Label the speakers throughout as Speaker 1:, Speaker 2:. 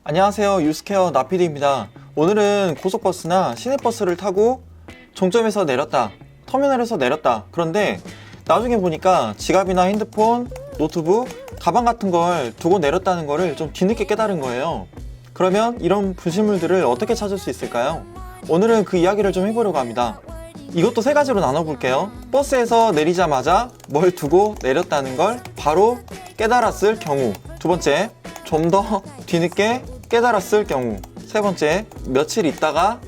Speaker 1: 안녕하세요, 유스케어 나피디입니다. 오늘은 고속버스나 시내버스를 타고 종점에서 내렸다, 터미널에서 내렸다. 그런데 나중에 보니까 지갑이나 핸드폰, 노트북, 가방 같은 걸 두고 내렸다는 거를 좀 뒤늦게 깨달은 거예요. 그러면 이런 분실물들을 어떻게 찾을 수 있을까요? 오늘은 그 이야기를 좀 해보려고 합니다. 이것도 세 가지로 나눠볼게요. 버스에서 내리자마자 뭘 두고 내렸다는 걸 바로 깨달았을 경우. 두 번째, 좀 더 뒤늦게 깨달았을 경우. 세 번째, 며칠 있다가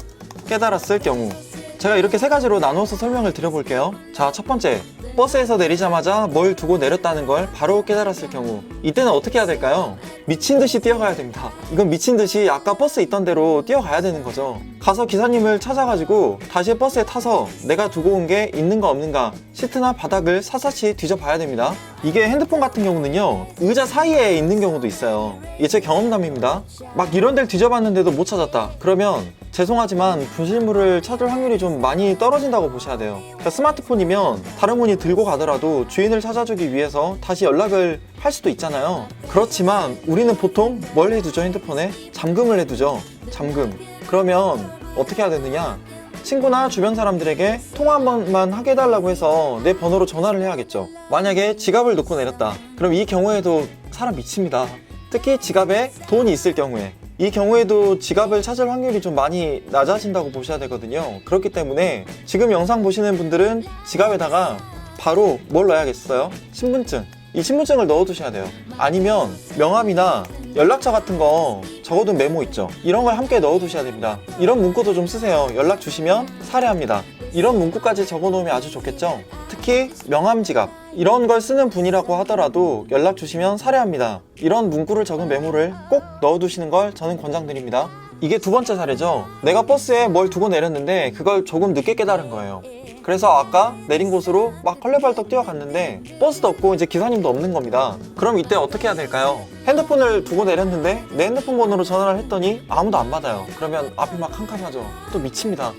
Speaker 1: 깨달았을 경우. 제가 이렇게 세 가지로 나누어서 설명을 드려볼게요. 자, 첫 번째, 버스에서 내리자마자 뭘 두고 내렸다는 걸 바로 깨달았을 경우. 이때는 어떻게 해야 될까요? 미친듯이 뛰어가야 됩니다. 이건 미친듯이 아까 버스 있던 대로 뛰어가야 되는 거죠. 가서 기사님을 찾아가지고 다시 버스에 타서 내가 두고 온 게 있는가 없는가, 시트나 바닥을 사사치 뒤져봐야 됩니다. 이게 핸드폰 같은 경우는요, 의자 사이에 있는 경우도 있어요. 이게 제 경험담입니다. 막 이런 데를 뒤져봤는데도 못 찾았다. 그러면 죄송하지만 분실물을 찾을 확률이 좀 많이 떨어진다고 보셔야 돼요. 그러니까 스마트폰이면 다른 분이 들고 가더라도 주인을 찾아주기 위해서 다시 연락을 할 수도 있잖아요. 그렇지만 우리는 보통 뭘 해두죠? 핸드폰에? 잠금을 해두죠. 잠금. 그러면 어떻게 해야 되느냐? 친구나 주변 사람들에게 통화 한 번만 하게 해달라고 해서 내 번호로 전화를 해야겠죠. 만약에 지갑을 놓고 내렸다. 그럼 이 경우에도 사람 미칩니다. 특히 지갑에 돈이 있을 경우에. 이 경우에도 지갑을 찾을 확률이 좀 많이 낮아진다고 보셔야 되거든요. 그렇기 때문에 지금 영상 보시는 분들은 지갑에다가 바로 뭘 넣어야겠어요? 신분증. 이 신분증을 넣어두셔야 돼요. 아니면 명함이나 연락처 같은 거 적어둔 메모 있죠. 이런 걸 함께 넣어두셔야 됩니다. 이런 문구도 좀 쓰세요. 연락 주시면 살해합니다. 이런 문구까지 적어놓으면 아주 좋겠죠. 특히 명함 지갑, 이런 걸 쓰는 분이라고 하더라도 연락 주시면 살해합니다. 이런 문구를 적은 메모를 꼭 넣어두시는 걸 저는 권장드립니다. 이게 두 번째 사례죠. 내가 버스에 뭘 두고 내렸는데 그걸 조금 늦게 깨달은 거예요. 그래서 아까 내린 곳으로 막 헐레벌떡 뛰어갔는데 버스도 없고 이제 기사님도 없는 겁니다. 그럼 이때 어떻게 해야 될까요? 핸드폰을 두고 내렸는데 내 핸드폰 번호로 전화를 했더니 아무도 안 받아요. 그러면 앞이 막 캄캄하죠. 또 미칩니다.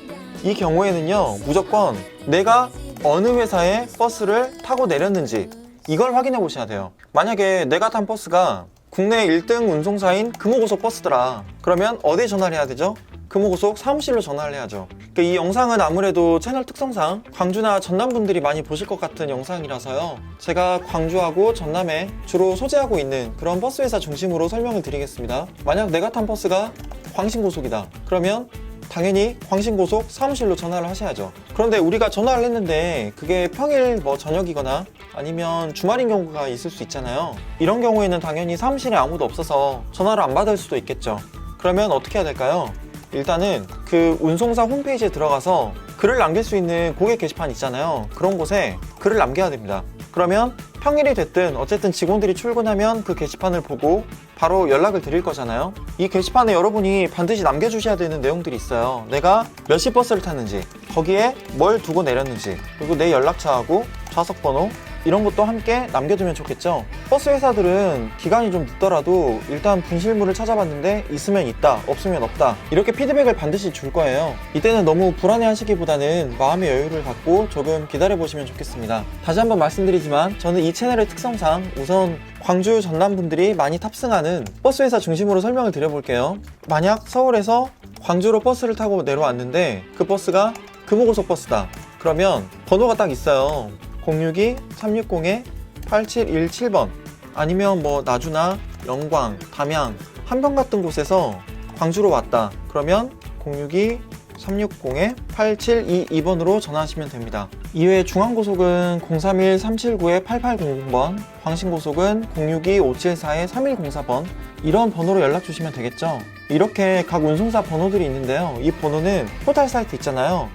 Speaker 1: 이 경우에는요, 무조건 내가 어느 회사의 버스를 타고 내렸는지 이걸 확인해 보셔야 돼요. 만약에 내가 탄 버스가 국내 1등 운송사인 금호고속 버스더라. 그러면 어디에 전화를 해야 되죠? 금호고속 사무실로 전화를 해야죠. 그러니까 이 영상은 아무래도 채널 특성상 광주나 전남 분들이 많이 보실 것 같은 영상이라서요, 제가 광주하고 전남에 주로 소재하고 있는 그런 버스 회사 중심으로 설명을 드리겠습니다. 만약 내가 탄 버스가 광신고속이다. 그러면 당연히 광신고속 사무실로 전화를 하셔야죠. 그런데 우리가 전화를 했는데 그게 평일 저녁이거나 아니면 주말인 경우가 있을 수 있잖아요. 이런 경우에는 당연히 사무실에 아무도 없어서 전화를 안 받을 수도 있겠죠. 그러면 어떻게 해야 될까요? 일단은 그 운송사 홈페이지에 들어가서 글을 남길 수 있는 고객 게시판 있잖아요. 그런 곳에 글을 남겨야 됩니다. 그러면 평일이 됐든 어쨌든 직원들이 출근하면 그 게시판을 보고 바로 연락을 드릴 거잖아요. 이 게시판에 여러분이 반드시 남겨주셔야 되는 내용들이 있어요. 내가 몇 시 버스를 탔는지, 거기에 뭘 두고 내렸는지, 그리고 내 연락처하고 좌석 번호, 이런 것도 함께 남겨두면 좋겠죠. 버스 회사들은 기간이 좀 늦더라도 일단 분실물을 찾아봤는데 있으면 있다, 없으면 없다, 이렇게 피드백을 반드시 줄 거예요. 이때는 너무 불안해 하시기보다는 마음의 여유를 갖고 조금 기다려 보시면 좋겠습니다. 다시 한번 말씀드리지만 저는 이 채널의 특성상 우선 광주 전남 분들이 많이 탑승하는 버스 회사 중심으로 설명을 드려볼게요. 만약 서울에서 광주로 버스를 타고 내려왔는데 그 버스가 금호고속 버스다. 그러면 번호가 딱 있어요. 062-360-8717번. 아니면 나주나 영광, 담양, 한평 같은 곳에서 광주로 왔다. 그러면 062-360-8722번으로 전화하시면 됩니다. 이외에 중앙고속은 031-379-8800번, 광신고속은 062-574-3104번, 이런 번호로 연락 주시면 되겠죠. 이렇게 각 운송사 번호들이 있는데요, 이 번호는 포털 사이트 있잖아요.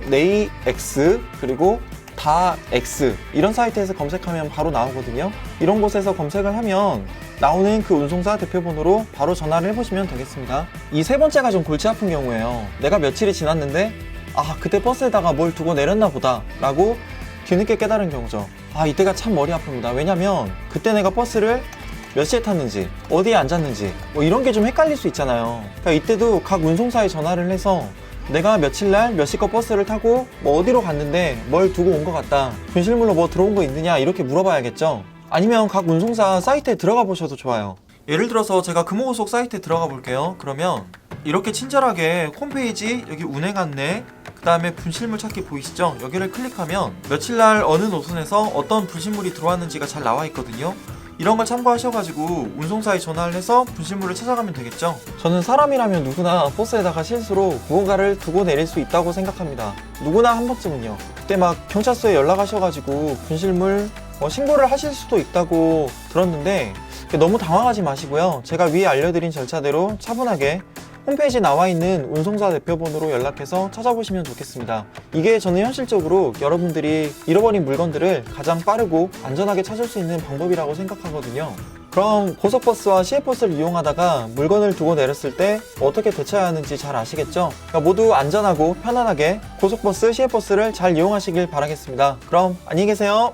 Speaker 1: 네이X 그리고 다 X, 이런 사이트에서 검색하면 바로 나오거든요. 이런 곳에서 검색을 하면 나오는 그 운송사 대표번호로 바로 전화를 해보시면 되겠습니다. 이 세 번째가 좀 골치 아픈 경우예요. 내가 며칠이 지났는데 그때 버스에다가 뭘 두고 내렸나 보다 라고 뒤늦게 깨달은 경우죠. 이때가 참 머리 아픕니다. 왜냐면 그때 내가 버스를 몇 시에 탔는지, 어디에 앉았는지 이런 게 좀 헷갈릴 수 있잖아요. 그러니까 이때도 각 운송사에 전화를 해서 내가 며칠날 몇 시껏 버스를 타고 어디로 갔는데 뭘 두고 온 것 같다, 분실물로 들어온 거 있느냐, 이렇게 물어봐야겠죠. 아니면 각 운송사 사이트에 들어가 보셔도 좋아요. 예를 들어서 제가 금호고속 사이트에 들어가 볼게요. 그러면 이렇게 친절하게 홈페이지 여기 운행 안내 그 다음에 분실물 찾기 보이시죠? 여기를 클릭하면 며칠날 어느 노선에서 어떤 분실물이 들어왔는지가 잘 나와 있거든요. 이런 걸 참고하셔가지고 운송사에 전화를 해서 분실물을 찾아가면 되겠죠. 저는 사람이라면 누구나 버스에다가 실수로 무언가를 두고 내릴 수 있다고 생각합니다. 누구나 한 번쯤은요. 그때 막 경찰서에 연락하셔가지고 분실물 신고를 하실 수도 있다고 들었는데 너무 당황하지 마시고요. 제가 위에 알려드린 절차대로 차분하게 홈페이지에 나와 있는 운송사 대표번호로 연락해서 찾아보시면 좋겠습니다. 이게 저는 현실적으로 여러분들이 잃어버린 물건들을 가장 빠르고 안전하게 찾을 수 있는 방법이라고 생각하거든요. 그럼 고속버스와 시외버스를 이용하다가 물건을 두고 내렸을 때 어떻게 대처해야 하는지 잘 아시겠죠? 그러니까 모두 안전하고 편안하게 고속버스, 시외버스를 잘 이용하시길 바라겠습니다. 그럼 안녕히 계세요.